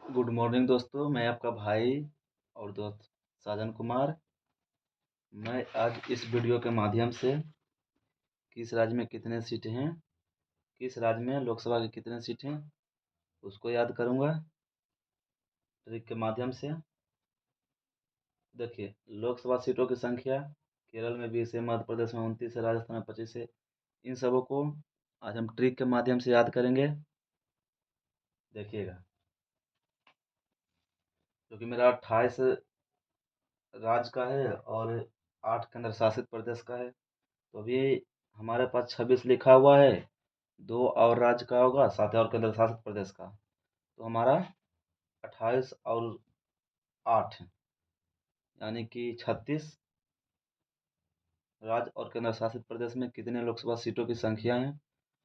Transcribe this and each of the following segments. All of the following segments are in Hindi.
गुड मॉर्निंग दोस्तों, मैं आपका भाई और दोस्त साजन कुमार। मैं आज इस वीडियो के माध्यम से किस राज्य में कितने सीट हैं, किस राज्य में लोकसभा की कितने सीट हैं, उसको याद करूंगा ट्रिक के माध्यम से। देखिए, लोकसभा सीटों की संख्या केरल में 20 है, मध्य प्रदेश में 29 है, राजस्थान में 25 है। इन सबों को आज हम ट्रिक के माध्यम से याद करेंगे। देखिएगा, क्योंकि मेरा 28 राज्य का है और 8 केंद्र शासित प्रदेश का है, तो अभी हमारे पास 26 लिखा हुआ है। 2 और राज्य का होगा, 7 और केंद्र शासित प्रदेश का, तो हमारा 28 और 8 यानी कि 36 राज्य और केंद्र शासित प्रदेश में कितने लोकसभा सीटों की संख्या है,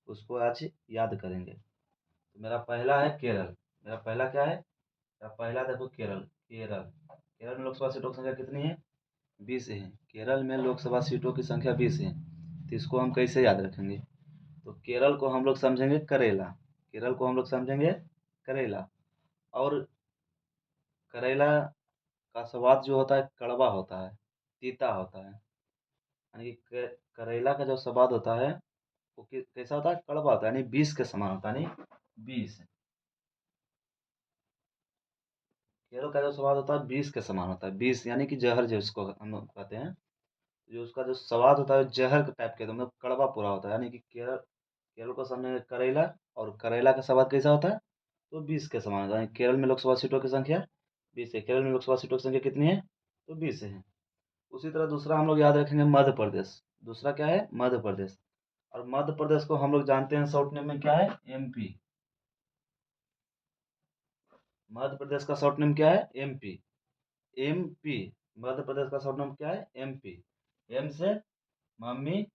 उसको आज याद करेंगे। तो मेरा पहला है केरल। मेरा पहला क्या है? मेरा पहला देखो, केरल। केरल केरल में लोकसभा सीटों की संख्या कितनी है? 20 है। केरल में लोकसभा सीटों की संख्या 20 है, तो इसको हम कैसे याद रखेंगे? तो केरल को हम लोग समझेंगे करेला। केरल को हम लोग समझेंगे करेला। और करेला का स्वाद जो होता है कड़वा होता है, तीता होता है। यानी कि करेला का जो स्वाद होता है वो कैसा होता है? कड़वा होता है, यानी विष के समान होता है, यानी विष। केरल का जो स्वाद होता है विष के समान होता है, विष यानी कि जहर जिसको हम लोग कहते हैं। जो उसका जो स्वाद होता है जहर के टाइप के, मतलब कड़वा पूरा होता है। यानी कि केरल केरल को समझेंगे करेला, और करेला का स्वाद कैसा होता है? तो 20 के समान होता है। केरल में लोकसभा सीटों की संख्या 20 है। केरल में लोकसभा सीटों की संख्या कितनी है? तो 20 है। उसी तरह दूसरा हम लोग याद रखेंगे मध्य प्रदेश। दूसरा क्या है? मध्य प्रदेश। और मध्य प्रदेश को हम लोग जानते हैं शॉर्ट नेम में क्या है? एमपी। मध्य प्रदेश का शॉर्ट नेम क्या है? एमपी। एमपी। मध्य प्रदेश का शॉर्ट नेम क्या है? एमपी। एम से मम्मी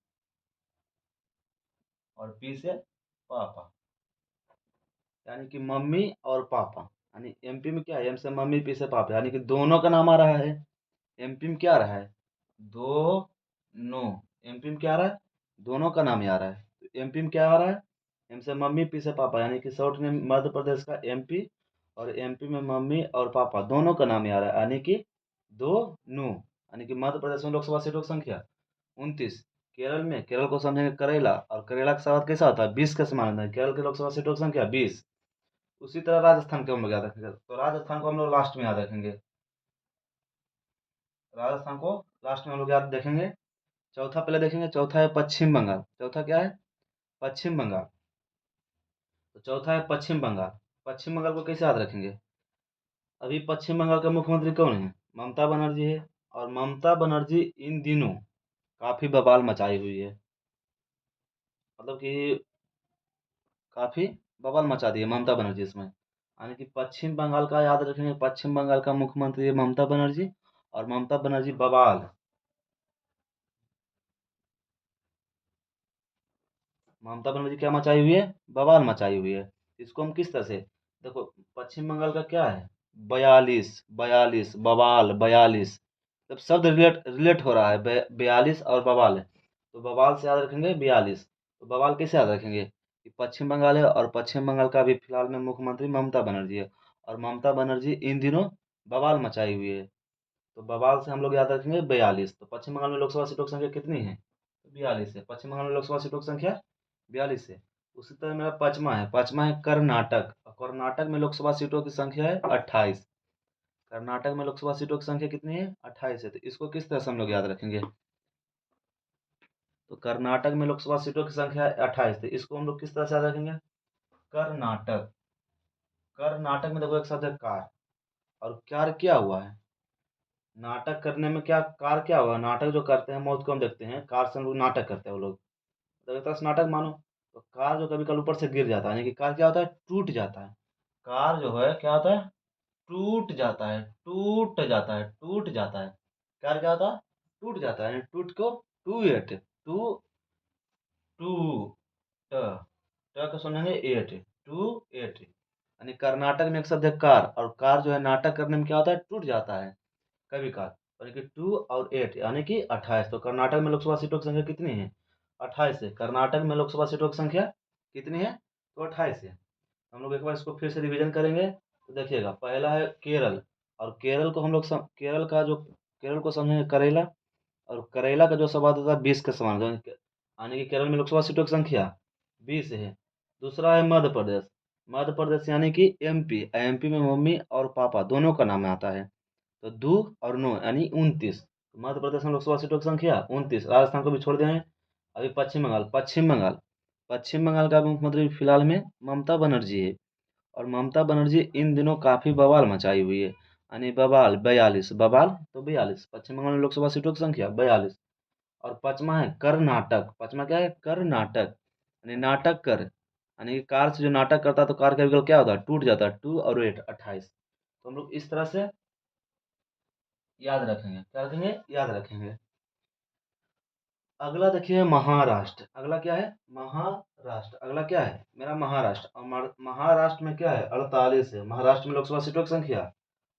और पी से पापा, यानी कि मम्मी और पापा। यानी एमपी में क्या है? एम से मम्मी, पी से पापा, यानी कि दोनों का नाम आ रहा है। एमपी में क्या आ रहा है? दो नो। एमपी में क्या आ रहा है? दोनों का नाम ही आ रहा है। तो एमपी में क्या आ रहा है? एम से मम्मी, पी से पापा, यानी कि शॉर्ट नेम मध्य प्रदेश का एमपी। और एमपी में मम्मी और पापा दोनों का नाम ही आ रहा है, यानी कि दो नो। यानी कि मध्य प्रदेश में लोकसभा सीटों की संख्या 29। केरल को समझेंगे करेला, और करेला का स्वाद कैसा होता है? 20 के समान होता है। केरल की लोकसभा सीटों की संख्या 20। उसी तरह राजस्थान को हम लोग याद रखेंगे, तो राजस्थान को हम लोग लास्ट में याद रखेंगे। राजस्थान को लास्ट में हम लोग याद देखेंगे। चौथा पहले देखेंगे, चौथा है पश्चिम बंगाल। चौथा क्या है? पश्चिम बंगाल। तो चौथा है पश्चिम बंगाल। पश्चिम बंगाल को कैसे याद रखेंगे? अभी पश्चिम बंगाल का मुख्यमंत्री कौन है? ममता बनर्जी है। और ममता बनर्जी इन दिनों काफी बवाल मचाई हुई है, मतलब कि काफी बवाल मचा दी है ममता बनर्जी इसमें। यानी कि पश्चिम बंगाल का याद रखेंगे, पश्चिम बंगाल का मुख्यमंत्री है ममता बनर्जी। और ममता बनर्जी बवाल, ममता बनर्जी क्या मचाई हुई है? बवाल मचाई हुई है। इसको हम किस तरह से देखो, पश्चिम बंगाल का क्या है? 42 42 बवाल 42, जब शब्द रिलेट रिलेट हो रहा है 42 और बवाल है, तो बवाल से याद रखेंगे 42। तो बवाल कैसे याद रखेंगे कि पश्चिम बंगाल है, और पश्चिम बंगाल का अभी फिलहाल में मुख्यमंत्री ममता बनर्जी है। और ममता बनर्जी इन दिनों बवाल मचाई हुई है, तो बवाल से हम लोग याद रखेंगे 42। तो पश्चिम बंगाल में लोकसभा सीटों की संख्या कितनी है? 42 है। पश्चिम बंगाल में लोकसभा सीटों की संख्या 42 है। उसी तरह मेरा पाँचवा है कर्नाटक। और कर्नाटक में लोकसभा सीटों की संख्या है 28। कर्नाटक में लोकसभा सीटों की संख्या कितनी है? 28 है। तो इसको किस तरह से हम लोग याद रखेंगे? तो कर्नाटक में लोकसभा सीटों की संख्या है 28, तो इसको हम लोग किस तरह से याद रखेंगे? कर्नाटक। कर्नाटक में देखो एक शब्द है कार, और कार क्या हुआ है? नाटक करने में क्या कार क्या हुआ? नाटक जो करते हैं मौत को हम देखते हैं, कार से हम लोग नाटक करते हैं वो लोग, तो एक तरह से नाटक मानो। तो कार जो कभी कभी ऊपर से गिर जाता है, यानी कि कार क्या होता है? टूट जाता है। कार जो है क्या होता है? टूट जाता है, टूट जाता है, टूट जाता है। कार क्या होता है? टूट जाता है, यानी टूट को टू एट, टू टू ट ट को सुनेंगे एट, टू एट। यानी कर्नाटक में एक शब्द है कार, और कार जो है नाटक करने में क्या होता है? टूट जाता है कभी काल। यानी कि 2 और 8 यानी कि 28। तो कर्नाटक में लोकसभा सीटों की संख्या कितनी है? 28 है। कर्नाटक में लोकसभा सीटों की संख्या कितनी है? तो 28 है। हम लोग एक बार इसको फिर से रिवीजन करेंगे। तो देखिएगा, पहला है केरल, और केरल को हम लोग केरल का जो, केरल को समझेंगे करेला, और करेला का जो सवाद होता है 20 के समान, यानी कि केरल में लोकसभा सीटों की संख्या 20 है। दूसरा है मध्य प्रदेश, मध्य प्रदेश यानी कि एमपी, एमपी में मम्मी और पापा दोनों का नाम आता है, तो 2 और 9 यानी 29। मध्य प्रदेश में लोकसभा सीटों की संख्या 29। राजस्थान को भी छोड़ दें। अभी पश्चिम बंगाल, पश्चिम बंगाल का मुख्यमंत्री फिलहाल में ममता बनर्जी है, और ममता बनर्जी इन दिनों काफ़ी बवाल मचाई हुई है, यानी बवाल 42, बवाल तो 42, पश्चिम बंगाल में लोकसभा सीटों की संख्या 42। और पाँचवा है कर्नाटक, पाँचवा क्या है, कर्नाटक, यानी नाटक कर, यानी कि कार से जो नाटक करता है तो कार का विकल्प क्या होता है, टूट जाता है, 2 और 8 28। तो हम लोग इस तरह से याद रखेंगे, क्या रखेंगे, याद रखेंगे। अगला देखिए महाराष्ट्र, अगला क्या है, महाराष्ट्र, अगला क्या है मेरा महाराष्ट्र, और महाराष्ट्र में क्या है, 48 है, महाराष्ट्र में लोकसभा सीटों की संख्या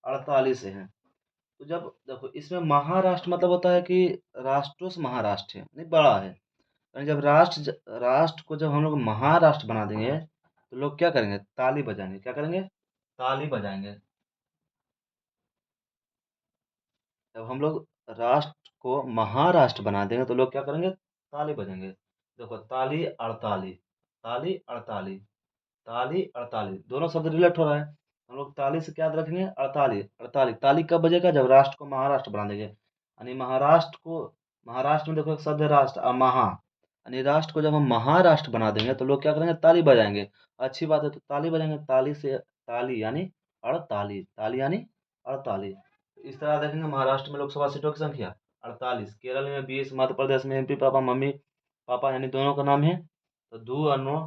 48 है। तो जब देखो इसमें महाराष्ट्र मतलब होता है कि राष्ट्रों से महाराष्ट्र है, नहीं बड़ा है, यानी जब राष्ट्र को जब हम लोग महाराष्ट्र बना देंगे तो लोग क्या करेंगे, ताली बजाएंगे, क्या करेंगे, ताली बजाएंगे। जब हम लोग राष्ट्र को महाराष्ट्र बना देंगे तो लोग क्या करेंगे, ताली बजाएंगे। देखो ताली अड़ताली, ताली अड़ताली, ताली अड़ताली, दोनों शब्द रिलेट हो रहा है। हम लोग ताली से क्या याद रखेंगे, अड़ताली, अड़ताली, ताली कब बजेगा, जब राष्ट्र को महाराष्ट्र बना देंगे, यानी महाराष्ट्र को, महाराष्ट्र में देखो एक शब्द है राष्ट्र, महा, यानी राष्ट्र को जब हम महाराष्ट्र बना देंगे तो लोग क्या करेंगे, ताली बजाएंगे। अच्छी बात है, तो ताली बजाएंगे, ताली से ताली यानी अड़ताली, ताली यानी अड़ताली। इस तरह देखेंगे महाराष्ट्र में लोकसभा सीटों की संख्या 48, केरल में 20, मध्य प्रदेश में एमपी पापा मम्मी पापा यानी दोनों का नाम है तो 2 और 9।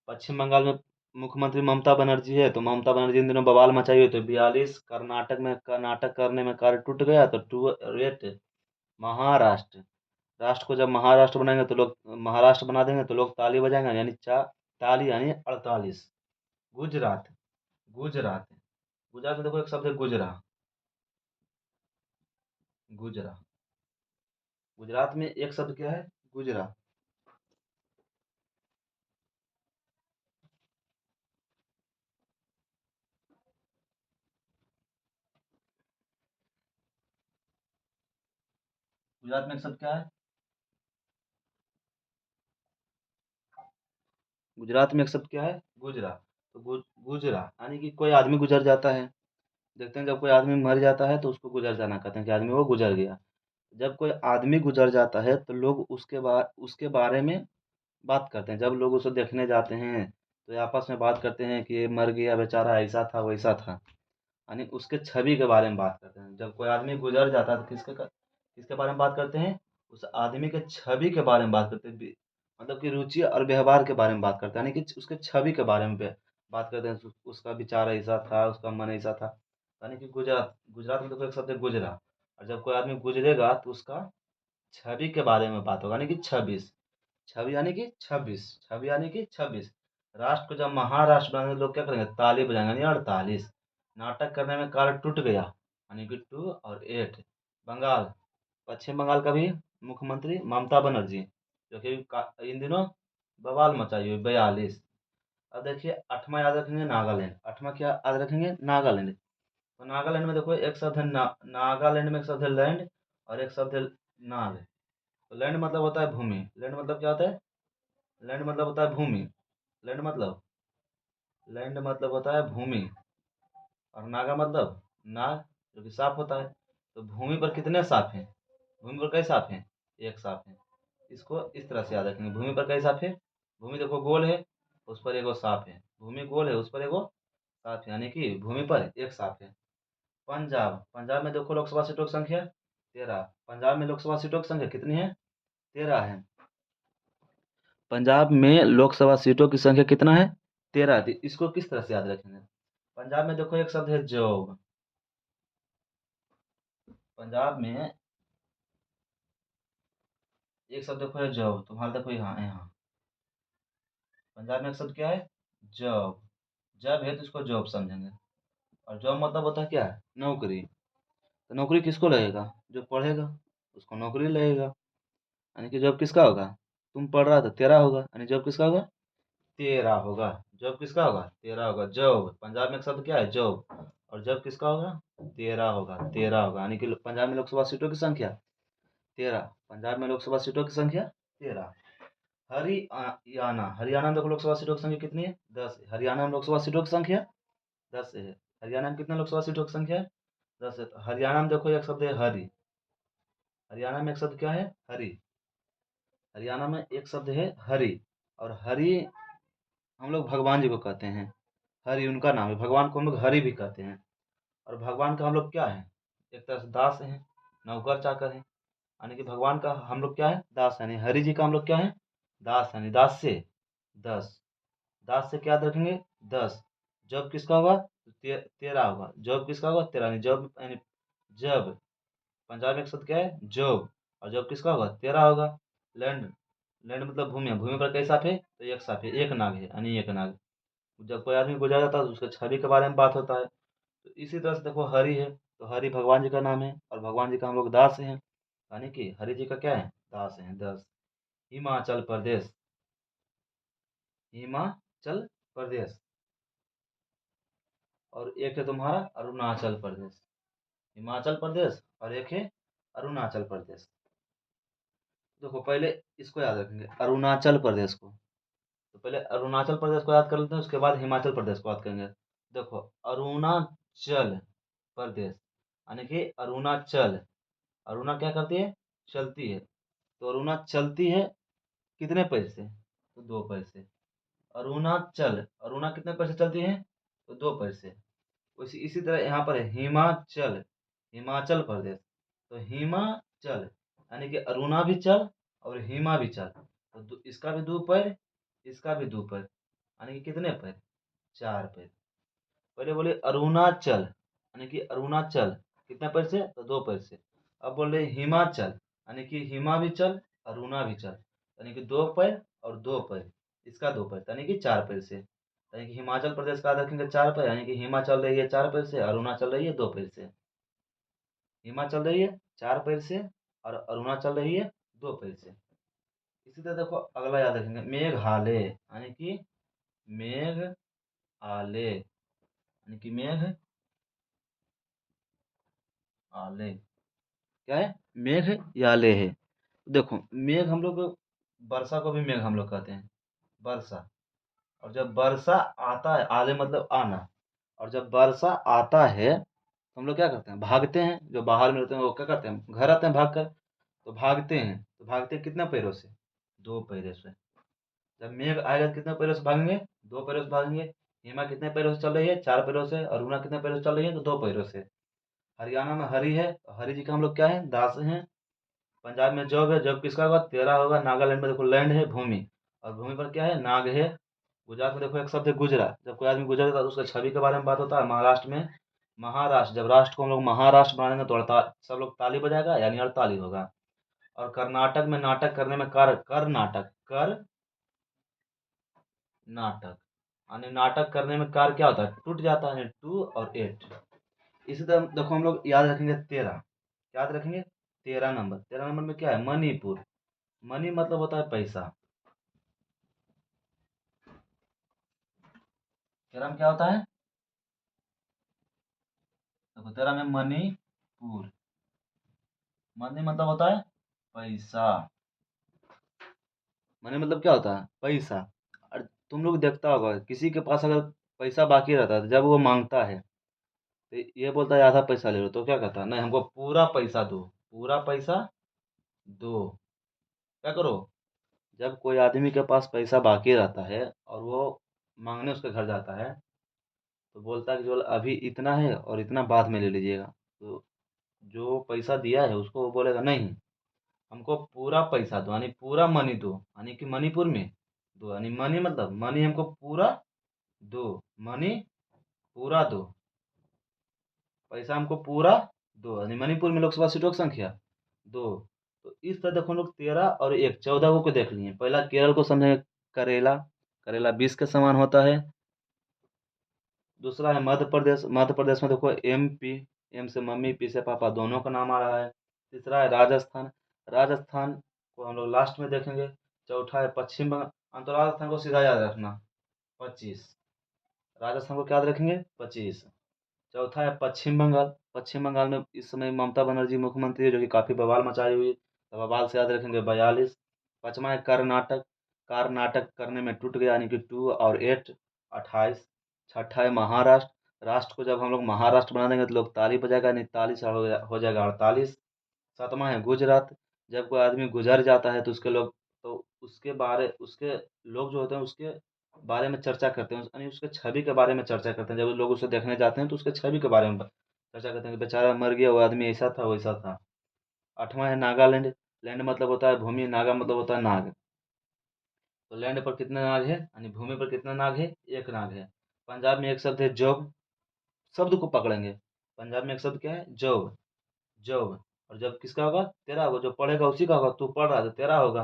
पश्चिम बंगाल में मुख्यमंत्री ममता बनर्जी है, तो ममता बनर्जी इन दिनों बवाल मचाई हुई, तो 42। कर्नाटक में कर्नाटक करने में कार्य टूट गया, तो 2 और 8। महाराष्ट्र, राष्ट्र को जब महाराष्ट्र बनाएंगे तो लोग, महाराष्ट्र बना देंगे तो लोग ताली बजाएंगे, यानी चार, ताली यानी 48। गुजरात, गुजरात, गुजरात में देखो एक शब्द है गुजरा, गुजरा, गुजरात में एक शब्द क्या है, गुजरा। गुजरात में एक शब्द क्या है, गुजरात में एक शब्द क्या है, गुजरा। तो गुजरा यानी कि कोई आदमी गुजर जाता है। देखते हैं जब कोई आदमी मर जाता है तो उसको गुजर जाना कहते हैं, कि आदमी वो गुजर गया। जब कोई आदमी गुजर जाता है तो लोग उसके बारे में बात करते हैं। जब लोग उसे देखने जाते हैं तो ये आपस में बात करते हैं कि ये मर गया बेचारा, ऐसा था वैसा था, यानी उसके छवि के बारे में बात करते हैं। जब कोई आदमी गुजर जाता है तो किसके बारे में बात करते हैं, उस आदमी के छवि के बारे में बात करते हैं, मतलब कि रुचि और व्यवहार के बारे में बात करते हैं, यानी कि उसके छवि के बारे में बात करते हैं। उसका विचार ऐसा था, उसका मन ऐसा था, यानी कि गुजरात, गुजरात में देखो एक शब्द है गुजरा। और जब कोई आदमी गुजरेगा तो उसका छवि के बारे में बात होगा, यानी कि 26, छवि यानी कि 26, छवि यानी कि 26। राष्ट्र को जब महाराष्ट्र बनाने लोग क्या करेंगे, ताली बजाएंगे, यानी 48। नाटक करने में कार टूट गया, यानी कि 2 और 8। बंगाल, पश्चिम बंगाल का भी मुख्यमंत्री ममता बनर्जी, जो कि इन दिनों बवाल मचाई हुई, 42। अब देखिए आठवां याद रखेंगे नागालैंड, आठवां क्या याद रखेंगे, नागालैंड। तो नागालैंड में देखो एक शब्द है नागालैंड में एक शब्द है लैंड, और एक शब्द है नाग। तो लैंड मतलब होता है भूमि, लैंड मतलब क्या होता है, लैंड मतलब होता है भूमि, लैंड मतलब, लैंड मतलब होता है भूमि, और नागा मतलब नाग, जो कि सांप होता है। तो भूमि पर कितने सांप हैं, भूमि पर कई सांप हैं, एक सांप है। इसको इस तरह से याद रखेंगे, भूमि पर कई सांप है, भूमि देखो गोल है, उस पर एगो सांप है, भूमि गोल है उस पर एगो सांप है, यानी कि भूमि पर एक सांप है। पंजाब, पंजाब में देखो लोकसभा सीटों की संख्या 13, पंजाब में लोकसभा सीटों की संख्या कितनी है, 13 है। पंजाब में लोकसभा सीटों की संख्या कितना है, 13 थी। इसको किस तरह से याद रखेंगे, पंजाब में देखो एक शब्द है जॉब, पंजाब में एक शब्द देखो है जॉब, तुम्हारा देखो यहाँ यहाँ, पंजाब में एक शब्द क्या है, जॉब, जब है तो इसको जॉब समझेंगे। और जॉब मतलब होता है क्या, नौकरी। तो नौकरी किसको लगेगा, जो पढ़ेगा उसको नौकरी लगेगा, यानी कि जॉब किसका होगा, तुम पढ़ रहा था तेरा होगा, यानी जॉब किसका होगा, 13 होगा। जॉब किसका होगा? 13 होगा। जॉब पंजाब में एक शब्द क्या है? जॉब। और जॉब किसका होगा? 13 होगा। 13 होगा, यानी कि पंजाब में लोकसभा सीटों की संख्या 13। पंजाब में लोकसभा सीटों की संख्या 13। हरियाणा, हरियाणा में देखो लोकसभा सीटों की संख्या कितनी है? 10 है। हरियाणा में लोकसभा सीटों की संख्या 10 है। हरियाणा में कितने लोकसभा सीटों की संख्या है? 10 है। तो हरियाणा में देखो एक शब्द है हरि। हरियाणा में एक शब्द क्या है? हरि। हरियाणा में एक शब्द है हरि। और हरि हम लोग भगवान जी को कहते हैं। हरि उनका नाम है, भगवान को हम लोग हरि भी कहते हैं। और भगवान का हम लोग क्या है? एक तरह से दास हैं, नौकर चाकर हैं। यानी कि भगवान का हम लोग क्या है? दास है। यानी हरि जी का हम लोग क्या है? दास है। यानी दास से 10। दास से क्या याद रखेंगे? 10। जब किसका होगा? 13 होगा। जॉब किसका होगा? 13। यानी जॉब यानी जब पंजाब में एक शब्द क्या है? जॉब। और जॉब किसका होगा? 13 होगा। लैंड, लैंड मतलब भूमि। भूमि पर कई साफ है? तो एक साफ है, एक नाग है, यानी एक नाग। जब कोई आदमी गुजर जाता है तो उसके छवि के बारे में बात होता है। तो इसी तरह से देखो हरि है, तो हरि भगवान जी का नाम है और भगवान जी का हम लोग दास हैं, यानी कि हरि जी का क्या है? दास हैं। 10। हिमाचल प्रदेश, हिमाचल प्रदेश। और एक है तुम्हारा अरुणाचल प्रदेश। हिमाचल प्रदेश और एक है अरुणाचल प्रदेश। देखो पहले इसको याद रखेंगे, अरुणाचल प्रदेश को। तो पहले अरुणाचल प्रदेश को याद कर लेते हैं, उसके बाद हिमाचल प्रदेश को याद करेंगे। देखो अरुणाचल प्रदेश, यानी कि अरुणाचल। अरुणा क्या करती है? चलती है। तो अरुणा चलती है कितने पैर से? तो 2 पैर से। अरुणाचल, अरुणा कितने पैर से चलती है? तो 2 पैर से। इसी तरह यहाँ पर है हिमाचल, हिमाचल प्रदेश। तो हिमाचल यानी कि अरुणा भी चल और हिमा भी चल। तो इसका भी 2 पैर, इसका भी 2 पैर, यानी कि कितने पैर? 4 पैर। पहले बोले अरुणाचल, यानी कि अरुणाचल कितने पैर से? तो 2 पैर से। अब बोले हिमाचल, यानी कि हिमा भी चल, अरुणा भी चल, यानी कि 2 पैर और 2 पैर, इसका 2 पैर, यानी कि 4 पैर से। यानी कि हिमाचल प्रदेश का रखेंगे 4 पैर, यानी कि हिमा चल रही है 4 पैर से, अरुणा चल रही है 2 पैर से। हिमा चल रही है 4 पैर से और अरुणा चल रही है 2 पैर से। इसी तरह देखो अगला याद रखेंगे, मेघालय, यानी कि मेघालय, यानी कि मेघ आले, क्या है? मेघ याले है। देखो मेघ हम लोग, वर्षा को भी मेघ हम लोग कहते हैं, वर्षा। और जब वर्षा आता है, आले मतलब आना, और जब वर्षा आता है तो हम लोग क्या करते हैं? भागते हैं। जो बाहर में रहते हैं वो क्या करते हैं? घर आते हैं भाग कर। तो भागते हैं, तो भागते हैं कितने पैरों से? 2 पैरों से। जब मेघ आएगा तो कितने पैरों से भागेंगे? 2 पैरों से भागेंगे। हिमा कितने पैरों से चल रही है? 4 पैरों से। और अरुणा कितने पैरों से चल रही है? तो 2 पैरों से। हरियाणा में हरि है, तो हरि जी का हम लोग क्या है? दास हैं। पंजाब में जॉब है, जॉब किसका होगा? 13 होगा। नागालैंड में देखो लैंड है, भूमि, और भूमि पर क्या है? नाग है। गुजरात में देखो एक शब्द है गुजरा। जब कोई आदमी गुजर जाता है तो उसका छवि के बारे में बात होता है। महाराष्ट्र में महाराष्ट्र, जब राष्ट्र को हम लोग महाराष्ट्र बनाएंगे तो सब लोग ताली बजाएगा, यानी हड़ताली होगा। और कर्नाटक में नाटक करने में कर्नाटक, कर नाटक, यानी नाटक करने में कार क्या होता है? टूट जाता है, 2 और 8। इसी तरह देखो हम लोग याद रखेंगे 13, याद रखेंगे 13 नंबर। 13 नंबर में क्या है? मणिपुर। मनी मतलब होता है पैसा। 13 में क्या होता है? देखो 13 में मणिपुर, मनी मतलब होता है पैसा। मनी मतलब क्या होता है? पैसा। और तुम लोग देखता होगा किसी के पास अगर पैसा बाकी रहता है तो जब वो मांगता है तो ये बोलता है आधा पैसा ले लो, तो क्या कहता है? नहीं, हमको पूरा पैसा दो, पूरा पैसा दो। क्या करो? जब कोई आदमी के पास पैसा बाकी रहता है और वो मांगने उसके घर जाता है तो बोलता है कि जो अभी इतना है और इतना बाद में ले लीजिएगा। तो जो पैसा दिया है उसको वो बोलेगा नहीं, हमको पूरा पैसा दो, यानी पूरा मनी दो, यानी कि मणिपुर में दो, यानी मनी मतलब मनी हमको पूरा दो, मनी पूरा दो, पैसा हमको पूरा दो, यानी मणिपुर में लोकसभा सीटों की संख्या 2। तो इस तरह देखो हम लोग 13 और 1 14 को देख लिए। पहला केरल को समझे, करेला, करेला 20 के समान होता है। दूसरा है मध्य प्रदेश, मध्य प्रदेश में देखो MP, एम से मम्मी, पी से पापा, दोनों का नाम आ रहा है। तीसरा है राजस्थान, राजस्थान को हम लोग लास्ट में देखेंगे। चौथा है पश्चिम बंगाल। तो राजस्थान को सीधा याद रखना, 25। राजस्थान को क्या याद रखेंगे? 25। चौथा है पश्चिम बंगाल। पश्चिम बंगाल में इस समय ममता बनर्जी मुख्यमंत्री है, जो कि काफ़ी बवाल मचाई हुई है, तो बवाल से याद रखेंगे 42। पाँचवा है कर्नाटक। कर्नाटक करने में टूट गया, यानी कि 2 और 8, 28। छठा है महाराष्ट्र। राष्ट्र को जब हम लोग महाराष्ट्र बना देंगे तो लोग ताली बजाएगा, यानी ताली से हो जाएगा 48। सातवां है गुजरात। जब कोई आदमी गुजर जाता है तो उसके लोग जो होते हैं उसके बारे में चर्चा करते हैं, यानी उसके छवि के बारे में चर्चा करते हैं। जब लोग उसे देखने जाते हैं तो उसके छवि के बारे में चर्चा करते हैं कि बेचारा मर गया, वो आदमी ऐसा था वैसा था। आठवां है नागालैंड। लैंड मतलब होता है भूमि, नागा मतलब होता है नाग। तो लैंड पर कितने नाग है, यानी भूमि पर कितने नाग है? एक नाग है। पंजाब में एक शब्द है जॉब। शब्द को पकड़ेंगे। पंजाब में एक शब्द क्या है? जॉब। जॉब। और जब किसका होगा? तेरा होगा। जो पढ़ेगा उसी का होगा, तू पढ़ रहा है तो तेरा होगा।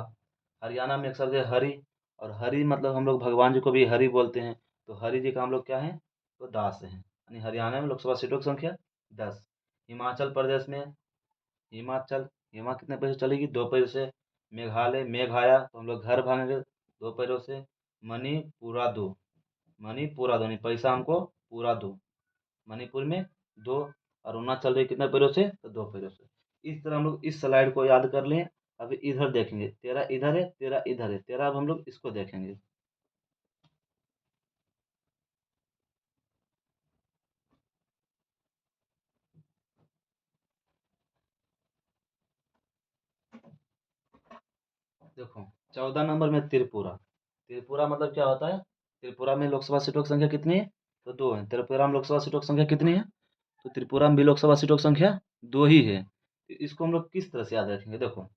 हरियाणा में एक शब्द है हरि। और हरि मतलब हम लोग भगवान जी को भी हरि बोलते हैं। तो हरि जी का हम लोग क्या है? तो दास हैं। यानी हरियाणा में लोकसभा सीटों की संख्या 10। हिमाचल प्रदेश में हिमाचल, हिमा कितने पैसे चलेगी? 2 पैसे से। मेघालय, मेघाया तो हम लोग घर भागेंगे 2 पैरों से। मणिपुरा दो, मणिपुरा दो यानी पैसा हमको पूरा दो। मणिपुर में 2। और अरुणाचल में कितने पैरों से? तो 2 पैरों से। इस तरह हम लोग इस स्लाइड को याद कर लें। अभी इधर देखेंगे, तेरा इधर है, तेरा इधर है, तेरा अब हम लोग इसको देखेंगे। देखो, 14 नंबर में त्रिपुरा। त्रिपुरा मतलब क्या होता है? त्रिपुरा में लोकसभा सीटों की संख्या कितनी है? तो 2 है। त्रिपुरा में लोकसभा सीटों की संख्या कितनी है? तो त्रिपुरा में भी लोकसभा सीटों की संख्या 2 ही है। तो इसको हम लोग किस तरह से याद रखेंगे? देखो,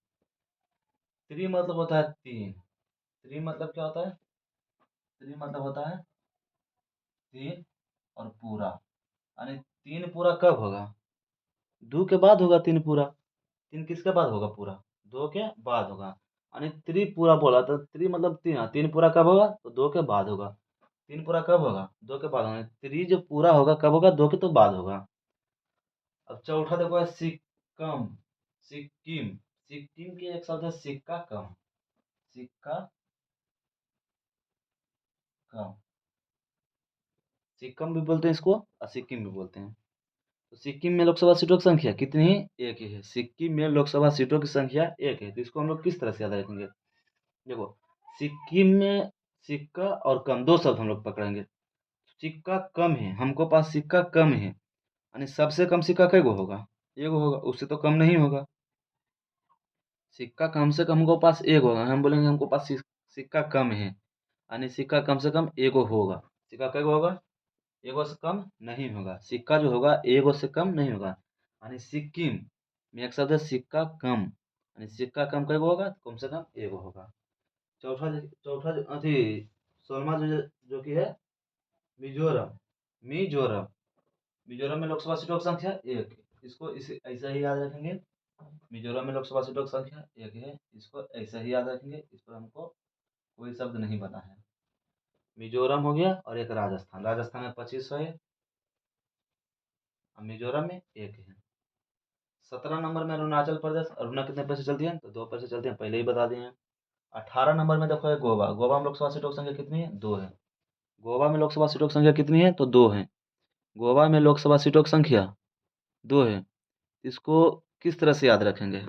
त्रि मतलब होता है 3। त्रि मतलब क्या होता है? त्रि मतलब होता है 3 और पूरा। यानी 3 पूरा कब होगा? 2 के बाद होगा 3 पूरा। 3 किसके बाद होगा पूरा? 2 के बाद होगा। यानी त्रिपुरा बोला तो त्रि मतलब 3, 3 पूरा कब होगा? तो 2 के बाद होगा। 3 पूरा कब होगा? 2 के बाद होगा। त्रि जो पूरा होगा कब होगा? 2 के तो बाद होगा। अब चौथा देखो है सिक्कम। सिक्किम। सिक्किम के एक शब्द है सिक्का कम। सिक्का कम। सिक्कम भी बोलते हैं इसको और सिक्किम भी बोलते हैं। तो सिक्किम में लोकसभा सीटों की संख्या कितनी है? एक ही है। सिक्किम में लोकसभा सीटों की संख्या एक है। तो इसको हम लोग किस तरह से याद रखेंगे? देखो, सिक्किम में सिक्का और कम दो शब्द हम लोग पकड़ेंगे। सिक्का कम है, हमको पास सिक्का कम है, यानी सबसे कम सिक्का कई गो होगा? एगो होगा, उससे तो कम नहीं होगा। सिक्का कम से कम हमको पास एक होगा, हम बोलेंगे हमको पास सिक्का कम है, यानी सिक्का कम से कम एगो होगा। सिक्का कई गो होगा? एगो से कम नहीं होगा। सिक्का जो होगा एगो से कम नहीं होगा। यानी सिक्किम में एक शब्द है सिक्का कम, यानी सिक्का कम कई गो होगा? कम से कम एगो होगा। चौथा जो अथी 16वां जो कि है मिजोरम। मिजोरम। मिजोरम में लोकसभा सीटों की संख्या एक है। इसको इसे ऐसा ही याद रखेंगे। मिजोरम में लोकसभा सीटों की संख्या एक है, इसको ऐसे ही याद रखेंगे। इस पर हमको कोई शब्द नहीं बना है। मिजोरम हो गया और एक राजस्थान। राजस्थान में 25 है और मिजोरम में एक है। 17 नंबर में अरुणाचल प्रदेश। अरुणा कितने पैसे चलती है? तो 2 पैसे चलती है, पहले ही बता दिए हैं। 18 नंबर में देखो है गोवा। गोवा में लोकसभा सीटों की संख्या कितनी है? 2 है। गोवा में लोकसभा सीटों की संख्या कितनी है? तो 2 है। गोवा में लोकसभा सीटों की संख्या 2 है। इसको किस तरह से याद रखेंगे?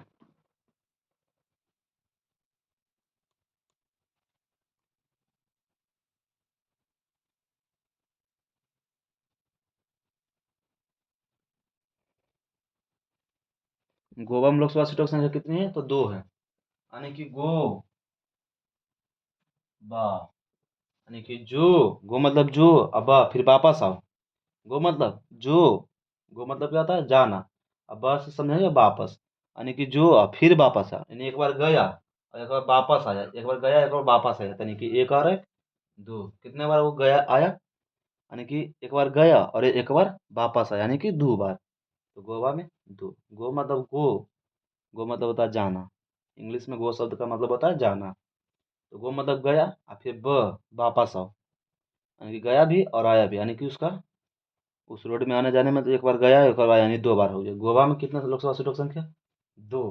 गोवा में लोकसभा सीटों की संख्या कितनी है? तो 2 है। यानी कि बा यानी कि गो मतलब जो, अब बा फिर वापस आओ। गो मतलब जो, गो मतलब क्या होता है? जाना। अब बा से समझेंगे वापस, यानी कि जो और फिर वापस आ, यानी एक बार गया और एक बार वापस आया, एक बार गया एक बार वापस आया, यानी कि एक और एक दो। कितने बार वो गया आया? यानी कि एक बार गया और एक बार वापस आया, यानी कि 2 बार। तो गोवा में 2। गो मतलब होता है जाना। इंग्लिश में गो शब्द का मतलब होता है जाना। तो गो मतलब गया और फिर वापस आओ, यानी कि गया भी और आया भी, यानी कि उसका उस रोड में आने जाने में तो एक बार गया एक बार आया, यानी 2 बार हो गया। गोवा में कितना लोकसभा सीटों की संख्या? 2।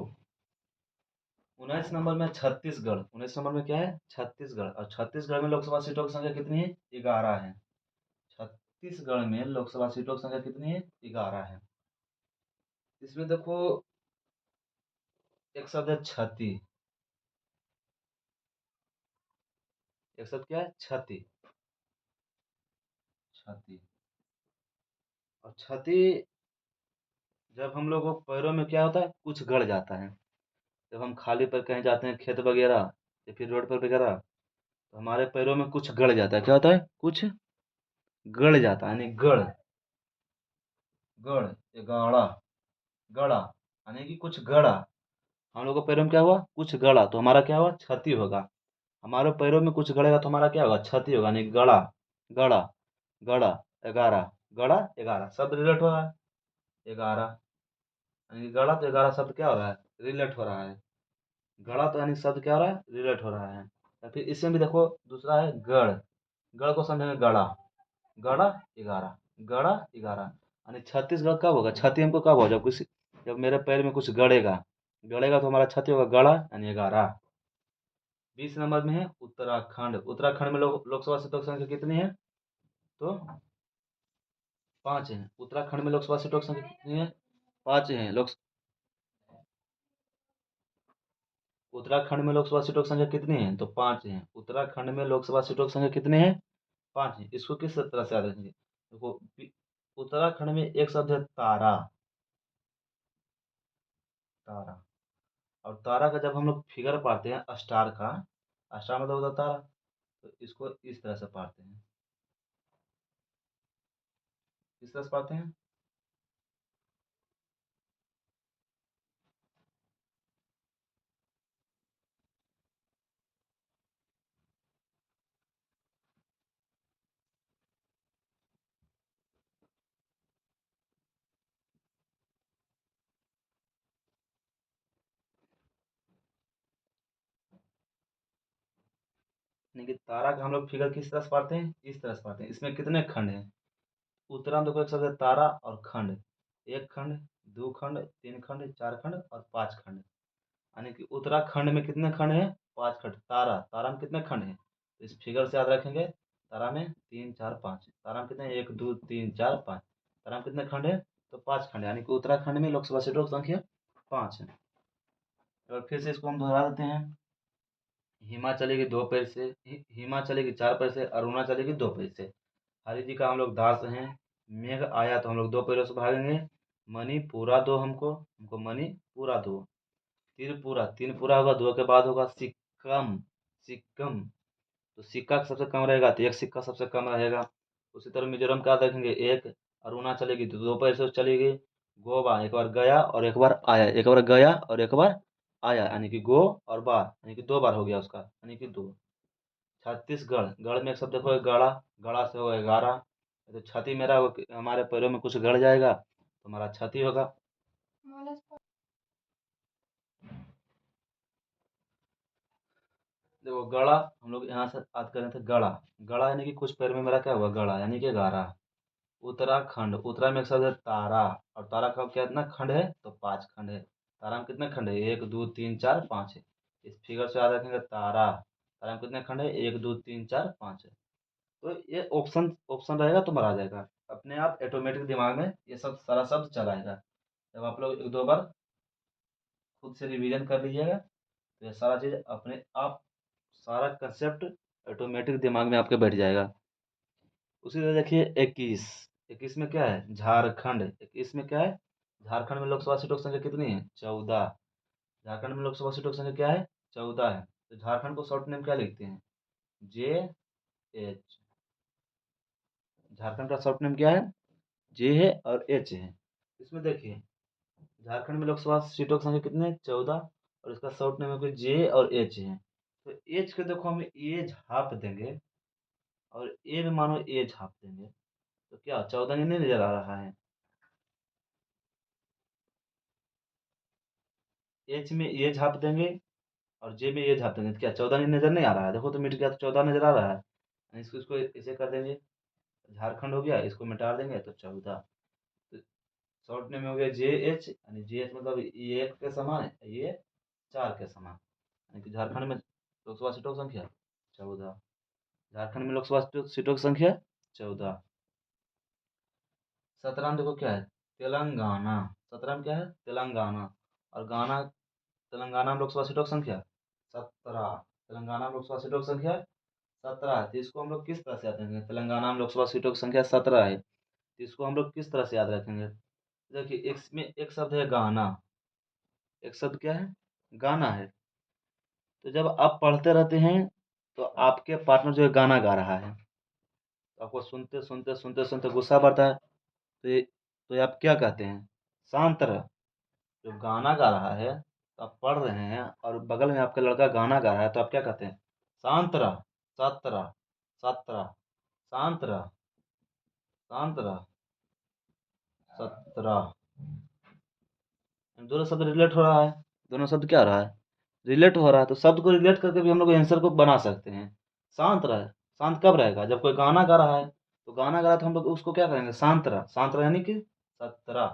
19 नंबर में छत्तीसगढ़, 19 नंबर में क्या है छत्तीसगढ़, और छत्तीसगढ़ में लोकसभा सीटों की संख्या कितनी है 11 है। छत्तीसगढ़ में लोकसभा सीटों की संख्या कितनी है 11 है। इसमें देखो एक शब्द है छति, एक शब्द क्या है छति, छति। और छति जब हम लोग को पैरों में क्या होता है कुछ गड़ जाता है, जब हम खाली पर कहीं जाते हैं खेत वगैरह या फिर रोड पर वगैरह, तो हमारे पैरों में कुछ गड़ जाता है, क्या होता है कुछ गड़ जाता है, यानी गड़, गड़, ये गाड़ा, गड़ा, यानी कि कुछ गड़ा, हम लोग को पैरों में क्या हुआ कुछ गड़ा, तो हमारा क्या हुआ क्षति होगा। हमारे पैरों में कुछ गड़ेगा तो हमारा क्या होगा क्षति होगा, यानी गड़ा, गड़ा, गड़ा, 11, गड़ा 11 शब्द रिलेट हो रहा है 11, यानी कि गड़ा तो 11 शब्द क्या हो रहा है रिलेट हो रहा है। गड़ा तो यानी शब्द क्या हो रहा है रिलेट हो रहा है। या फिर इसमें भी देखो दूसरा है गढ़, गढ़ को समझेंगे गड़ा, गड़ा 11, गड़ा 11, यानी छत्तीसगढ़ कब होगा छठी हमको कब होगा जब किसी, जब मेरे पैर में कुछ गड़ेगा, गड़ेगा तो हमारा छठी होगा गड़ा यानी 11। 20 नंबर में है उत्तराखंड, उत्तराखंड में लोकसभा सीटों की संख्या कितनी है तो 5 है। उत्तराखंड में लोकसभा सीटों की संख्या कितनी है 5 है। लोक उत्तराखंड में लोकसभा सीटों की संख्या कितनी है तो 5 है। उत्तराखंड में लोकसभा सीटों की संख्या कितनी है 5 है। इसको किस तरह से याद रखेंगे देखो, उत्तराखंड में एक शब्द है तारा, तारा, और तारा का जब हम लोग फिगर पाते हैं स्टार का, स्टार मतलब होता है तारा, तो इसको इस तरह से पढ़ते हैं, किस तरह से पढ़ते हैं यानी कि तारा का हम लोग फिगर किस तरह से पढ़ते हैं इस तरह से पढ़ते हैं। इसमें कितने खंड हैं उत्तरा में देखो एक शब्द है तारा और खंड, एक खंड, दो खंड, तीन खंड, चार खंड और पांच खंड, यानी कि उत्तराखंड में कितने खंड हैं पांच खंड। तारा, तारा में कितने खंड हैं तो इस फिगर से याद रखेंगे, तारा में तीन चार पाँच, तारा में कितने एक दो तीन चार पाँच, तारा में कितने खंड है तो पांच खंड, यानी कि उत्तराखंड में लोकसभा सीटों की संख्या 5 है। और फिर से इसको हम दोहरा देते हैं, हिमा चलेगी दो पैर से, हिमा चलेगी चार पैर से, अरुणा चलेगी दो पैर से। हरि जी का हम लोग दास हैं, मेघ आया तो हम लोग दो पैरों से भागेंगे, मणि पूरा दो हमको, हमको मणि पूरा दो, त्रिपुरा तीन पूरा होगा, दो के बाद होगा सिक्कम, सिक्कम, तो सिक्का सबसे कम रहेगा तो एक सिक्का सबसे कम रहेगा। उसी तरह मिजोरम का देखेंगे एक, अरुणा चलेगी तो दो पैर से चलेगी, गोवा एक बार गया और एक बार आया, एक बार गया और एक बार आया, यानी कि गो और बार, यानी कि दो बार हो गया उसका, यानी कि दो। छत्तीसगढ़, गढ़ में एक शब्द देखो गड़ा, गड़ा से होगा 11, तो छाती मेरा हमारे पैरों में कुछ गड़ जाएगा तो हमारा छाती होगा। देखो गड़ा, हम लोग यहाँ से बात कर रहे थे गड़ा, गड़ा यानी कि कुछ पैर में मेरा क्या हुआ गड़ा यानी कि 11। उत्तराखंड, उत्तरा में एक शब्द है तारा, और तारा का कितना खंड है तो 5 खंड है। तारा में कितने खंड है एक दो तीन चार पाँच है। इस फिगर से याद रखेंगे तारा, तारा में कितने खंड है एक दो तीन चार पाँच है। तो ये ऑप्शन ऑप्शन रहेगा तो आ जाएगा अपने आप, ऑटोमेटिक दिमाग में ये सब सारा शब्द चल आएगा। जब आप लोग एक दो बार खुद से रिवीजन कर लीजिएगा तो ये सारा चीज़ अपने आप, सारा कंसेप्ट ऑटोमेटिक दिमाग में आपके बैठ जाएगा। उसी तरह देखिए 21, 21 में क्या है झारखंड, 21 में क्या है झारखंड में लोकसभा सीटों की संख्या कितनी है 14, झारखंड में लोकसभा सीटों की संख्या क्या है 14 है। तो झारखंड को शॉर्ट नेम क्या लिखते हैं जे एच, झारखंड का शॉर्ट नेम क्या है जे है और एच है। इसमें देखिए झारखंड में लोकसभा सीटों की संख्या कितनी है 14, और इसका शॉर्ट नेम है कोई जे और एच है। तो एच के देखो हम ए झाप देंगे और ए में मानो ए झाप देंगे तो क्या 14 नहीं नजर आ रहा है, एच में ए झाप देंगे और जे में ए झाप देंगे तो क्या 14 नहीं नजर नहीं आ रहा है, देखो तो मिट गया तो 14 नजर आ रहा है। इसको इसको ऐसे कर देंगे, झारखंड हो गया इसको मिटा देंगे तो 14। तो शॉर्ट नेम हो गया जे एच, यानी जे एच मतलब ये एक के समान है ये चार के समान। यानी कि झारखंड में लोकसभा सीटों की संख्या 14। झारखंड में लोकसभा सीटों की संख्या 14। 17 देखो क्या है, तेलंगाना। 17 में क्या है, तेलंगाना। और गाना, तेलंगाना में लोकसभा सीटों की संख्या 17। तेलंगाना में लोकसभा सीटों की संख्या 17 है। तो इसको हम लोग किस तरह से याद रखेंगे, तेलंगाना में लोकसभा सीटों की संख्या 17 है, तो इसको हम लोग किस तरह से याद रखेंगे। देखिए इसमें एक शब्द है गाना, एक शब्द क्या है, गाना है। तो जब आप पढ़ते रहते हैं तो आपके पार्टनर जो है गाना गा रहा है, तो आपको सुनते सुनते सुनते सुनते गुस्सा बढ़ता है, तो ये आप क्या कहते हैं, शांत रह। जो गाना गा रहा है, तो आप पढ़ रहे हैं और बगल में आपका लड़का गाना गा रहा है, तो आप क्या कहते हैं, शांत रह, शांत रह, शांत रह, शांत रह, शांत रह, 17। दोनों शब्द रिलेट हो रहा है, दोनों शब्द क्या हो रहा है, रिलेट हो रहा है। तो शब्द को रिलेट करके भी हम लोग आंसर को बना सकते हैं। शांत रहे, शांत कब रहेगा, जब कोई गाना गा रहा है, तो गाना गा रहा है तो हम लोग उसको क्या करेंगे, शांत रह। शांत रह यानी कि 17।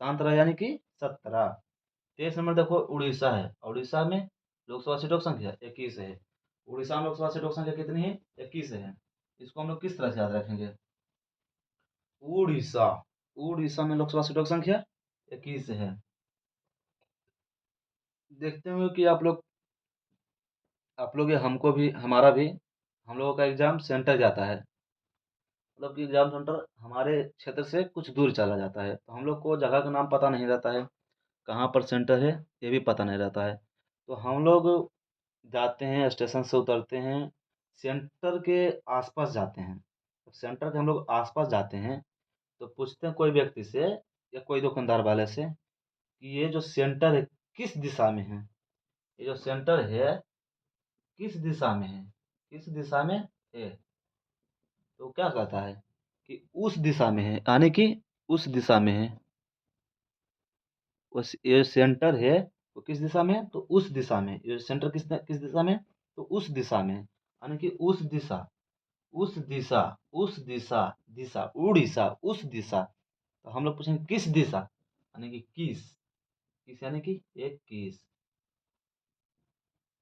शांत रह यानी कि 17। 23 नंबर देखो, उड़ीसा है। उड़ीसा में लोकसभा सीटों की संख्या 21 है। उड़ीसा में लोकसभा सीटों की संख्या कितनी है, 21 है। इसको हम लोग किस तरह से याद रखेंगे, उड़ीसा। उड़ीसा में लोकसभा सीटों की संख्या 21 है। देखते होंगे कि आप लोग या हमको भी, हमारा भी, हम लोगों का एग्जाम सेंटर जाता है, मतलब कि एग्जाम सेंटर हमारे क्षेत्र से कुछ दूर चला जाता है, तो हम लोग को जगह का नाम पता नहीं रहता है, कहाँ पर सेंटर है ये भी पता नहीं रहता है। तो हम लोग जाते हैं, स्टेशन से उतरते हैं, सेंटर के आसपास जाते हैं। तो सेंटर के हम लोग आसपास जाते हैं, तो पूछते हैं कोई व्यक्ति से या कोई दुकानदार वाले से कि ये जो सेंटर है किस दिशा में है, ये जो सेंटर है किस दिशा में है, किस दिशा में है। तो क्या कहता है कि उस दिशा में है, यानी कि उस दिशा में है। उस ये सेंटर है वो किस दिशा में है, तो उस किस में, ये सेंटर किस दिशा में है, तो उस दिशा में है। यानी कि उस दिशा, उस दिशा, उस दिशा, दिशा उड़ीसा, उस दिशा। तो हम लोग पूछेंगे किस दिशा, यानी कि किस यानी कि 21।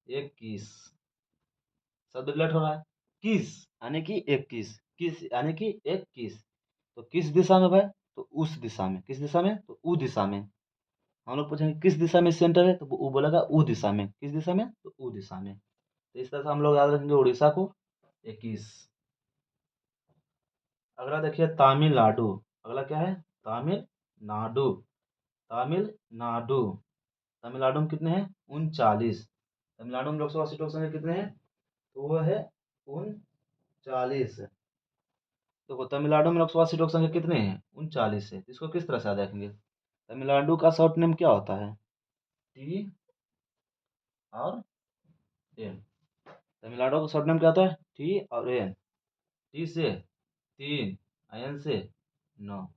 21 शब्द रिलेट हो रहा है, किस यानी कि 21, किस यानी कि 21। तो किस दिशा में भाई, तो उस दिशा में। किस दिशा में, तो उ दिशा में। हम लोग पूछेंगे किस दिशा में सेंटर है, तो वो बोलेगा उ दिशा में। किस दिशा में, तो उ दिशा में। तो इस तरह से हम लोग याद रखेंगे उड़ीसा को 21। अगला देखिए तमिलनाडु। अगला क्या है, तमिलनाडु। तमिलनाडु। तमिलनाडु में कितने हैं, 39। तमिलनाडु में लोकसभा सीटों की संख्या कितने हैं, तो वो है 39। देखो तमिलनाडु में लोकसभा सीटों की संख्या कितने हैं, 39 है। इसको किस तरह से याद रखेंगे, तमिलनाडु का शॉर्ट नेम क्या होता है, टी और एन। तमिलनाडु का शॉर्ट नेम क्या होता है, टी और एन। टी से 3, एन से 9।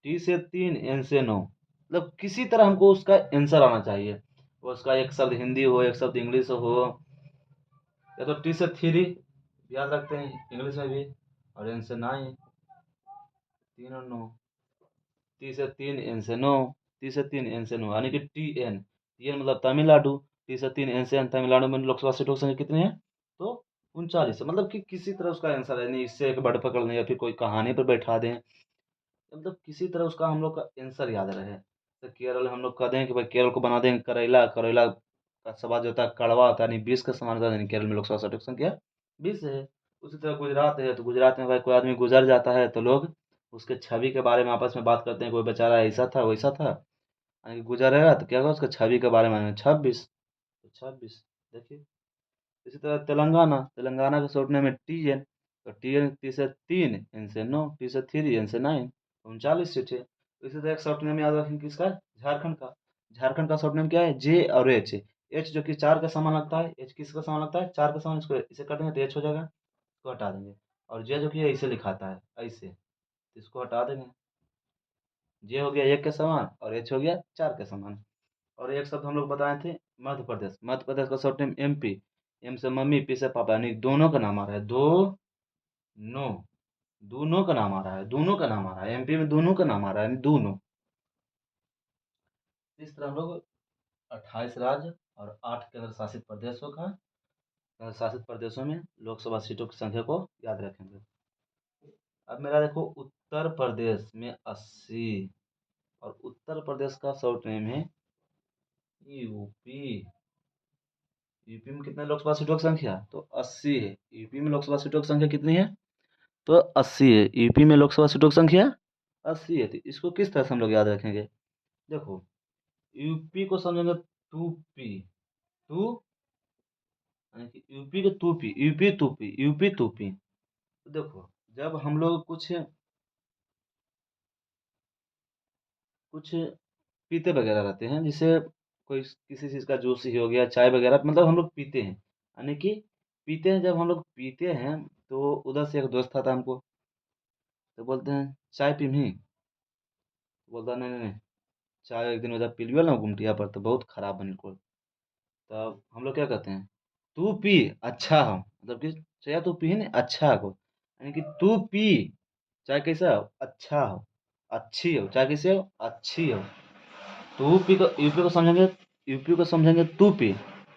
टी से 3, एन से 9, मतलब किसी तरह हमको उसका आंसर आना चाहिए। वो उसका एक शब्द हिंदी हो, एक शब्द इंग्लिश हो, या तो टी से 3 याद रखते हैं इंग्लिश में भी, और एन से 9, 3 और 9। टी से 3, एन से 9। टी से 3, एन से 9, यानी कि टी एन। टी एन मतलब तमिलनाडु। टी से 3, एन से एन। तमिलनाडु में लोकसभा सीटों की संख्या कितनी है, तो 39 है। मतलब कि किसी तरह उसका आंसर है, नहीं इससे एक वर्ड पकड़ लें या फिर कोई कहानी पर बैठा दें, मतलब किसी तरह उसका हम लोग का आंसर याद रहे। तो केरल हम लोग कह दें कि भाई केरल को बना देंगे करेला। करेला का स्वाद जो होता है कड़वा होता है, यानी 20 का समान होता है, यानी केरल में लोकसभा सीटों की संख्या 20 है। उसी तरह गुजरात है, तो गुजरात में भाई कोई आदमी गुजर जाता है तो लोग उसके छवि के बारे में आपस में बात करते हैं, कोई बेचारा ऐसा था वैसा था, यानी कि गुजरेगा तो क्या होगा, उसका छवि के बारे में 26। तो 26 देखिए। इसी तरह तेलंगाना। तेलंगाना के शॉर्ट नेम है टी एन। तो टी एन, टी से 3, एन से 9, टी से 3, एन से 9, 39 सीट है। तो इसी तरह एक शॉर्ट नेम याद रखेंगे किसका, झारखंड का। झारखंड का शॉर्ट नेम क्या है, जे और एच। एच जो कि 4 का समान लगता है, एच किसका समान लगता है, 4 का समान। इसको इसे कर देंगे तो एच हो जाएगा, इसको हटा देंगे। और जे जो कि ऐसे लिखाता है ऐसे, तो इसको हटा देंगे। जे हो गया 1 के समान और एच हो गया 4 के समान। और एक शब्द हम लोग बताए थे, मध्य प्रदेश। मध्य प्रदेश का शॉर्ट नेम एमपी। एम से मम्मी, पी से पापा, यानी दोनों का नाम आ रहा है, दो नो, दोनों का नाम आ रहा है, दोनों का नाम आ रहा है, एमपी में दोनों का नाम आ रहा है, यानी दोनों। इस तरह हम लोग 28 राज्य और 8 केंद्र शासित प्रदेशों का, केंद्र शासित प्रदेशों में लोकसभा सीटों की संख्या को याद रखेंगे। अब मेरा देखो उत्तर प्रदेश में 80, और उत्तर प्रदेश का शॉर्ट नेम है यूपी। यूपी में कितने लोकसभा सीटों की संख्या, तो 80 है। यूपी में लोकसभा सीटों की संख्या कितनी है, तो 80 है। यूपी में लोकसभा सीटों की संख्या 80 है। तो इसको किस तरह से हम लोग याद रखेंगे, देखो यूपी को समझेंगे टू पी, टू यानी कि यूपी के to P, UP to P, UP to P. तो देखो जब हम लोग कुछ कुछ पीते वगैरह रहते हैं, जैसे कोई किसी चीज़ का जूस ही हो गया, चाय वगैरह, मतलब हम लोग पीते हैं, यानी कि पीते हैं। जब हम लोग पीते हैं तो उधर से एक दोस्त आता हमको, तो बोलते हैं चाय पी, बोलता नहीं नहीं नहीं, चाय एक दिन उधर पी लियो ना गुमटिया पर, तो बहुत खराब बनी को। तब हम लोग क्या कहते हैं, तू पी, अच्छा हो, मतलब कि चाय तू पी नहीं, अच्छा हो, यानी कि तू पी, चाय कैसा हो, अच्छा हो, अच्छी हो, चाय कैसे हो, अच्छी हो। तो यूपी को समझेंगे, यूपी को समझेंगे तू पी,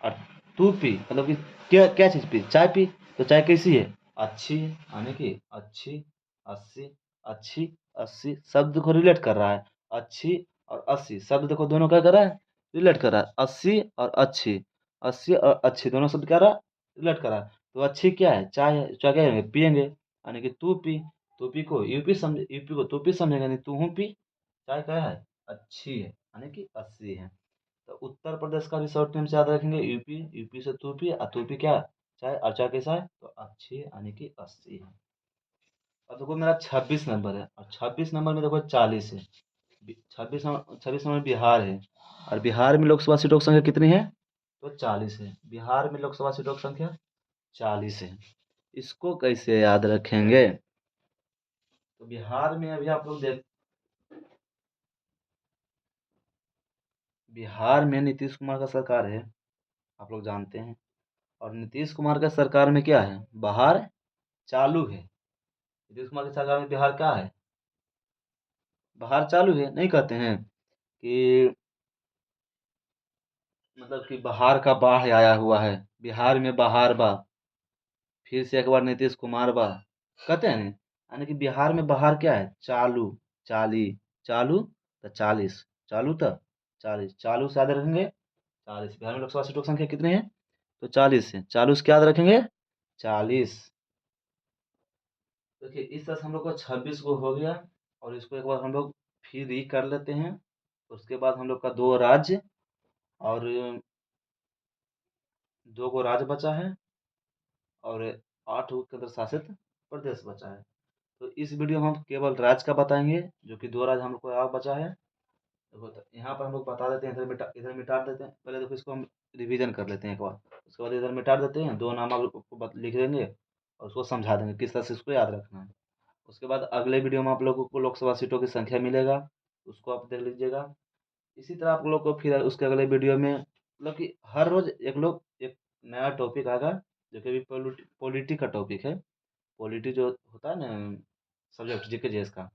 और तू पी मतलब कि क्या क्या चीज़ पी, चाय पी। तो चाय कैसी है, अच्छी है, यानी कि अच्छी, 80, अच्छी, 80 शब्द को रिलेट कर रहा है। अच्छी और 80 शब्द देखो दोनों क्या कर रहा है, रिलेट कर रहा है। 80 और अच्छी, 80 और अच्छी दोनों शब्द क्या रहा है, रिलेट कर रहा है। तो अच्छी क्या है, चाय है, चाय क्या करेंगे, पियेंगे, यानी कि तू पी। तू पी को यूपी समझ, यूपी को तू पी समझेंगे, नहीं तू हूँ पी। चाय क्या है, अच्छी है, यानी कि 80 है। तो उत्तर प्रदेश का भी शॉर्ट नेम से याद रखेंगे यूपी, यूपी से तूपी, और तूपी क्या, चाय, और चाय कैसा है, तो अच्छी है, यानी कि 80 है। और देखो मेरा 26 नंबर है, और 26 नंबर में देखो 40 है। 26 नंबर बिहार है, और बिहार में लोकसभा सीटों की संख्या कितनी है, तो 40 है। बिहार में लोकसभा सीटों की संख्या 40 है। इसको कैसे याद रखेंगे, तो बिहार में अभी आप लोग देख, बिहार में नीतीश कुमार का सरकार है, आप लोग जानते हैं। और नीतीश कुमार का सरकार में क्या है, बाहर चालू है। नीतीश कुमार की सरकार में बिहार क्या है, बाहर चालू है। नहीं कहते हैं कि मतलब कि बाहर का बाढ़ आया हुआ है, बिहार में बाहर बा, फिर से एक बार नीतीश कुमार बा, कहते हैं नहीं, यानी कि बिहार में बाहर क्या है, चालू, चाली, चालू, तो 40, चालू तो 40, चालू से याद रखेंगे 40। बिहार में लोकसभा सीटों की संख्या कितनी है, तो 40 है। चालू से क्या याद रखेंगे, 40। देखिए इस तरह से हम लोग को 26 को हो गया, और इसको एक बार हम लोग फिर री कर लेते हैं। उसके बाद हम लोग का दो राज्य और दो गो राज्य बचा है, और 8 केंद्र शासित प्रदेश बचा है। तो इस वीडियो में हम केवल राज्य का बताएंगे, जो कि दो राज्य हम लोग को और बचा है। देखो तो यहाँ पर हम लोग बता देते हैं, इधर मिटा देते हैं। पहले देखो इसको हम रिवीजन कर लेते हैं एक बार, उसके बाद इधर मिटा देते हैं, दो नाम आप लोग को लिख देंगे, और उसको समझा देंगे किस तरह से इसको याद रखना है। उसके बाद अगले वीडियो में आप लोगों को लोकसभा सीटों की संख्या मिलेगा, उसको आप देख लीजिएगा। इसी तरह आप लोग को फिर उसके अगले वीडियो में, मतलब कि हर रोज एक नया टॉपिक आएगा, जो कि अभी पॉलिटी का टॉपिक है। पॉलिटी जो होता है ना, सब्जेक्ट जीके जीएस का,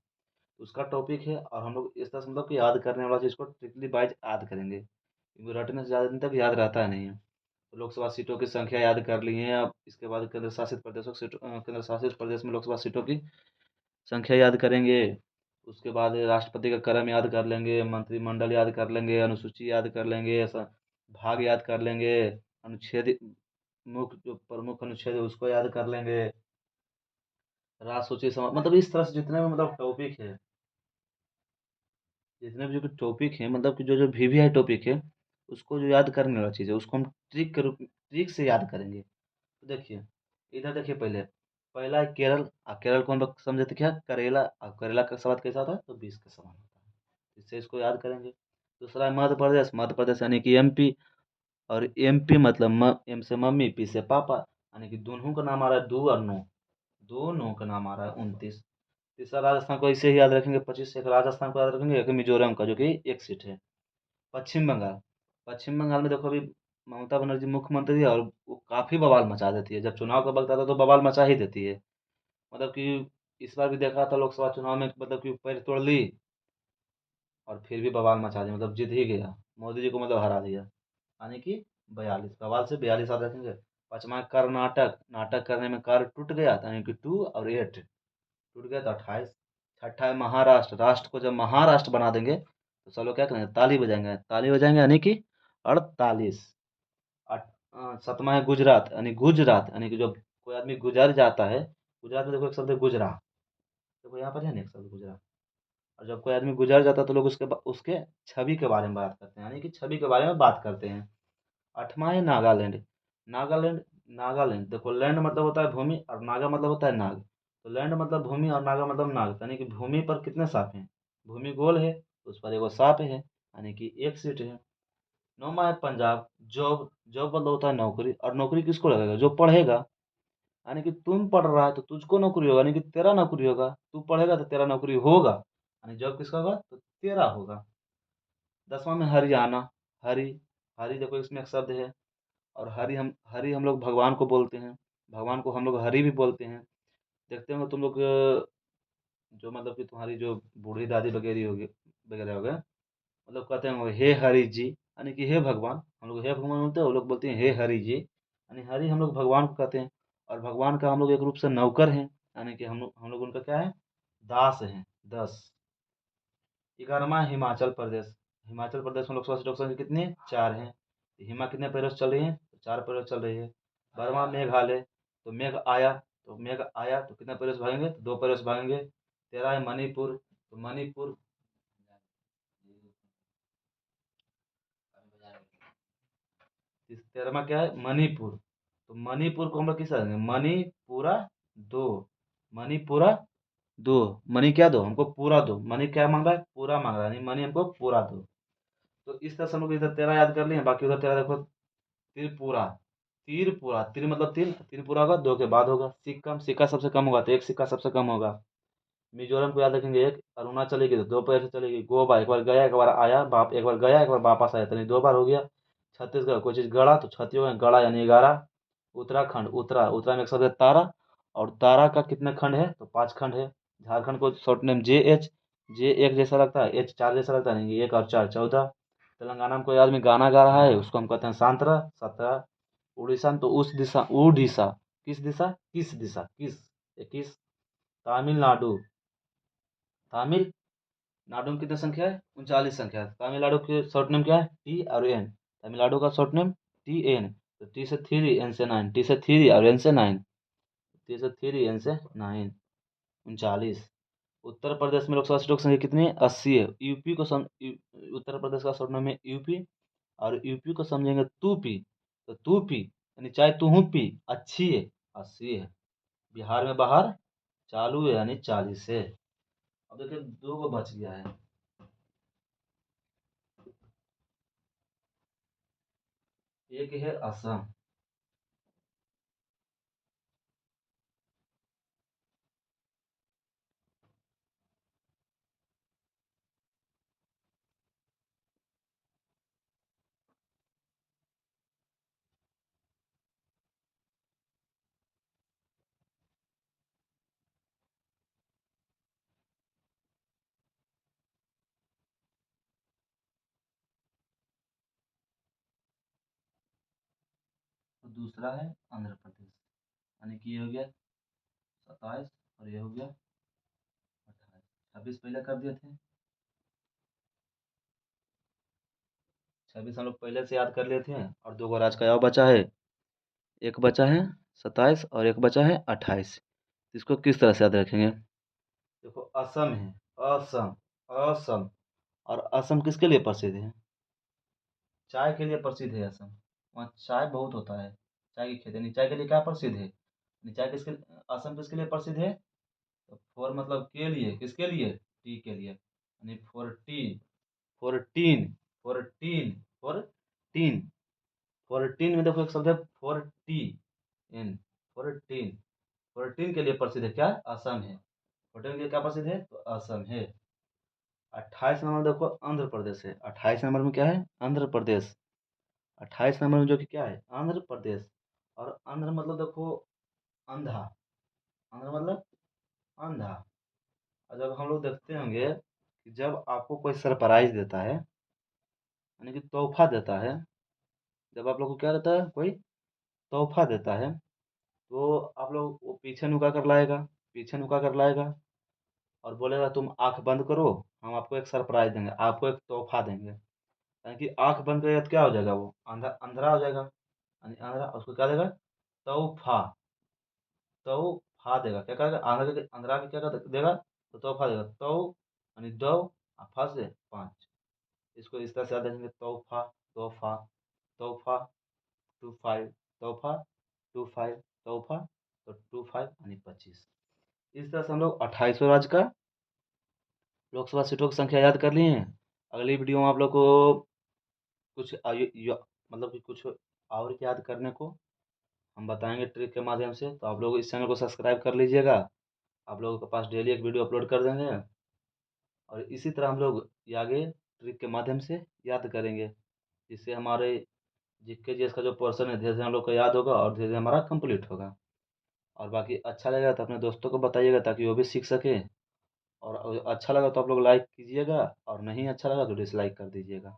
उसका टॉपिक है। और हम लोग इस तरह से मतलब कि याद करने वाला चीज़ को ट्रिकली वाइज याद करेंगे, क्योंकि रटने से ज़्यादा दिन तक याद रहता नहीं है। तो लोकसभा सीटों की संख्या याद कर लिए हैं। अब इसके बाद केंद्र शासित प्रदेश में लोकसभा सीटों की संख्या याद करेंगे। उसके बाद राष्ट्रपति का क्रम याद कर लेंगे, मंत्रिमंडल याद कर लेंगे, अनुसूची याद कर लेंगे, ऐसा भाग याद कर लेंगे, अनुच्छेद, मुख्य जो प्रमुख अनुच्छेद है उसको याद कर लेंगे, राजसूची मतलब इस तरह से जितने भी मतलब टॉपिक है, जितने भी जो टॉपिक है, मतलब कि जो जो वीवीआई टॉपिक है, उसको जो याद करने वाला चीज़ है, उसको हम ट्रिक से याद करेंगे। तो देखिए इधर देखिए, पहले पहला है केरल। केरल को हम लोग समझे थे क्या, करेला, और करेला का स्वाद कैसा होता है, तो 20 के समान होता है। इससे इसको याद करेंगे। दूसरा है मध्य प्रदेश। मध्य प्रदेश यानी कि एमपी, और एमपी मतलब एम से मम्मी, पी से पापा, यानी कि दोनों का नाम आ रहा है 2 और 9, दोनों का नाम आ रहा है 29। तीसरा राजस्थान को ऐसे ही याद रखेंगे 25। एक राजस्थान को याद रखेंगे, एक मिजोरम का, जो कि एक सीट है। पश्चिम बंगाल, पश्चिम बंगाल में देखो अभी ममता बनर्जी मुख्यमंत्री है, और वो काफ़ी बवाल मचा देती है। जब चुनाव का वक्त आता है तो बवाल मचा ही देती है। मतलब कि इस बार भी देखा था लोकसभा चुनाव में, मतलब कि पैर तोड़ ली, और फिर भी बवाल मचा दी, मतलब जीत ही गया, मोदी जी को मतलब हरा दिया, यानी कि 42, बवाल से 42 याद रखेंगे। पाँचवा है कर्नाटक, नाटक करने में कर टूट गया था, यानी कि 2 और 8 टूट गया तो 28। छठा है महाराष्ट्र, राष्ट्र को जब महाराष्ट्र बना देंगे तो सब लोग क्या करेंगे, ताली बजाएंगे, ताली बजाएंगे, यानी कि 48। सतमा है गुजरात, यानी गुजरात, यानी कि जब कोई आदमी गुजर जाता है, गुजरात में देखो एक शब्द है गुजरा, देखो यहाँ पर है ना एक शब्द गुजरा। और जब कोई आदमी गुजर जाता है तो लोग उसके छवि के बारे में बात करते हैं, यानी कि छवि के बारे में बात करते हैं। आठवां है नागालैंड, नागालैंड, नागालैंड देखो, लैंड मतलब होता है भूमि और नागा मतलब होता है नाग, तो लैंड मतलब भूमि और नागा मतलब नाग, यानी कि भूमि पर कितने सांप हैं, भूमि गोल है तो उस पर एगो सांप है, यानी कि एक सीट है। नौवां है पंजाब, जॉब, जॉब मतलब होता है नौकरी, और नौकरी किसको लगेगा, जो पढ़ेगा, यानी कि तुम पढ़ रहा है तो तुझको नौकरी होगा, यानी कि तेरा नौकरी होगा, तू पढ़ेगा तो तेरा नौकरी होगा, यानी जॉब किसका होगा, तो तेरा होगा। 10वां में हरियाणा, हरि, हरि देखो इसमें एक शब्द है, और हरि हम लोग भगवान को बोलते हैं, भगवान को हम लोग हरि भी बोलते हैं। देखते होंगे तुम लोग जो मतलब कि तुम्हारी जो बूढ़ी दादी वगैरह होगी, वगैरह हो गए, मतलब कहते हैं वो हे हरि जी, यानी कि हे भगवान, हम लोग हे भगवान बोलते हैं, वो लोग बोलते हैं हे हरि जी, यानी हरि हम लोग भगवान को कहते हैं। और भगवान का हम लोग एक रूप से नौकर हैं, यानी कि हम लोग उनका क्या है, दास हैं। 10। 11वां हिमाचल प्रदेश, हिमाचल प्रदेश में लोग स्वतंत्र संख्या कितनी है, 4 हैं। हिमा कितने पैरों से चल रही है, तो 4 पैरों से चल रही है। 12वां मेघालय, तो मेघ आया, तो मेघ आया तो कितने पैरों से भागेंगे, तो 2 पैरों से भागेंगे। 13 है मणिपुर, तो मणिपुर, 13वां क्या है, मणिपुर, तो मणिपुर को हम लोग किस कहेंगे, मणिपुरा दो, मणिपुरा दो, मणि क्या दो, हमको पूरा दो, मणि क्या मांग रहा है, पूरा मांग रहा है, यानी मणि हमको पूरा दो। तो इस तरह से हम लोग इधर 13 याद कर लिए, बाकी उधर 13 देखो, त्रिपुरा, त्रिपुरा, तिर मतलब तीन, त्रिपुरा होगा 2 के बाद होगा। सिक्किम, सिक्का सबसे कम होगा तो एक सिक्का सबसे कम होगा। मिजोरम को याद रखेंगे एक, अरुणाचल चलेगी तो 2 पैर से चलेगी। गोवा एक बार गया एक बार आया, बाप एक बार गया एक बार वापस आया, तो 2 बार हो गया। छत्तीसगढ़ कोई चीज़ गड़ा तो छत्तीसगढ़ में गड़ा, यानी 11। उत्तराखंड, उत्तरा, उत्तरा में एक शब्द है तारा, और तारा का कितने खंड है, तो 5 खंड है। झारखंड को शॉर्ट नेम जे एच, जे एक जैसा लगता है, एच 4 जैसा लगता है, नहीं 1 और 4 14। तेलंगाना में कोई आदमी गाना गा रहा है, उसको हम कहते हैं सांतरा, 17। उड़ीसा में तो उस दिशा, उड़ीसा, किस दिशा, किस दिशा, किस, 21। तमिलनाडु, तमिलनाडु में कितनी संख्या है, 39 संख्या है। तमिलनाडु के शॉर्ट नेम क्या है, टी और एन, तमिलनाडु का शॉर्ट नेम टी एन, तो टी से 3, एन से 9, टी से 3 और एन से 9, टी से 3 एन से 9, 39। उत्तर प्रदेश में लोग संख्या कितनी है, 80 है। यूपी को उत्तर प्रदेश का शॉर्ट नेम है यूपी, और यूपी को समझेंगे तूपी, तो तूपी यानी चाहे तू पी, अच्छी है, 80 है। बिहार में बाहर चालू है, यानी 40 है। अब देखिए 2 को बच गया है, एक है असम। तो दूसरा है आंध्र प्रदेश, यानी कि ये हो गया 27, और ये हो गया 28। 26 पहले कर दिए थे, 26 हम लोग पहले से याद कर लिए थे, और 2 को राज का और बचा है, एक बचा है 27 और एक बचा है 28। इसको किस तरह से याद रखेंगे, देखो असम है, असम, असम, और असम किसके लिए प्रसिद्ध है, चाय के लिए प्रसिद्ध है असम, वहाँ चाय बहुत होता है, चाय की खेती, नहीं चाय के लिए क्या प्रसिद्ध है, नहीं चाय किसके, असम किसके लिए प्रसिद्ध है, तो फोर मतलब के लिए, किसके लिए, टी के लिए, यानी 14, 14, 14, 14, 14 में देखो एक शब्द है 14, 14, 14 के लिए प्रसिद्ध है क्या, असम है। 14 के लिए क्या प्रसिद्ध है, तो असम है। 28 नंबर देखो आंध्र प्रदेश है, 28 नंबर में क्या है, आंध्र प्रदेश। 28 नंबर में जो कि क्या है, आंध्र प्रदेश। और आंध्र मतलब देखो अंधा, आंध्र मतलब अंधा। और जब हम लोग देखते होंगे कि जब आपको कोई सरप्राइज देता है, यानी कि तोहफा देता है, जब आप लोग को क्या रहता है, कोई तोहफा देता है, तो आप लोग वो पीछे नुका कर लाएगा, पीछे नुका कर लाएगा और बोलेगा तुम आँख बंद करो, हम आपको एक सरप्राइज़ देंगे, आपको एक तोहफा देंगे। यानी कि आँख बंद करेगा तो क्या हो जाएगा, वो अंधेरा हो जाएगा, यानी अंधेरा, उसको क्या देगा, तोहफा, तोहफा देगा, क्या करेगा, अंधेरा के क्या देगा, तो तोहफा देगा, यानी दो, फा से 5, इसको इस तरह से याद रखेंगे, तोहफा, तोहफा, तोहफा, 25, तोहफा, 25, तोहफा, तो 25 यानी 25। इस तरह से हम लोग 28वें राज्य का लोकसभा सीटों की संख्या याद कर लिए हैं। अगली वीडियो में आप लोग को कुछ मतलब कि कुछ और याद करने को हम बताएंगे ट्रिक के माध्यम से, तो आप लोग इस चैनल को सब्सक्राइब कर लीजिएगा। आप लोगों के पास डेली एक वीडियो अपलोड कर देंगे और इसी तरह हम लोग ये आगे ट्रिक के माध्यम से याद करेंगे, जिससे हमारे जीके जीएस का जो पोर्शन है धीरे धीरे हम लोग को याद होगा और धीरे धीरे हमारा कंप्लीट होगा। और बाकी अच्छा लगेगा तो अपने दोस्तों को बताइएगा ताकि वो भी सीख सके। और अच्छा लगा तो आप लोग लाइक कीजिएगा और नहीं अच्छा लगा तो डिसलाइक कर दीजिएगा।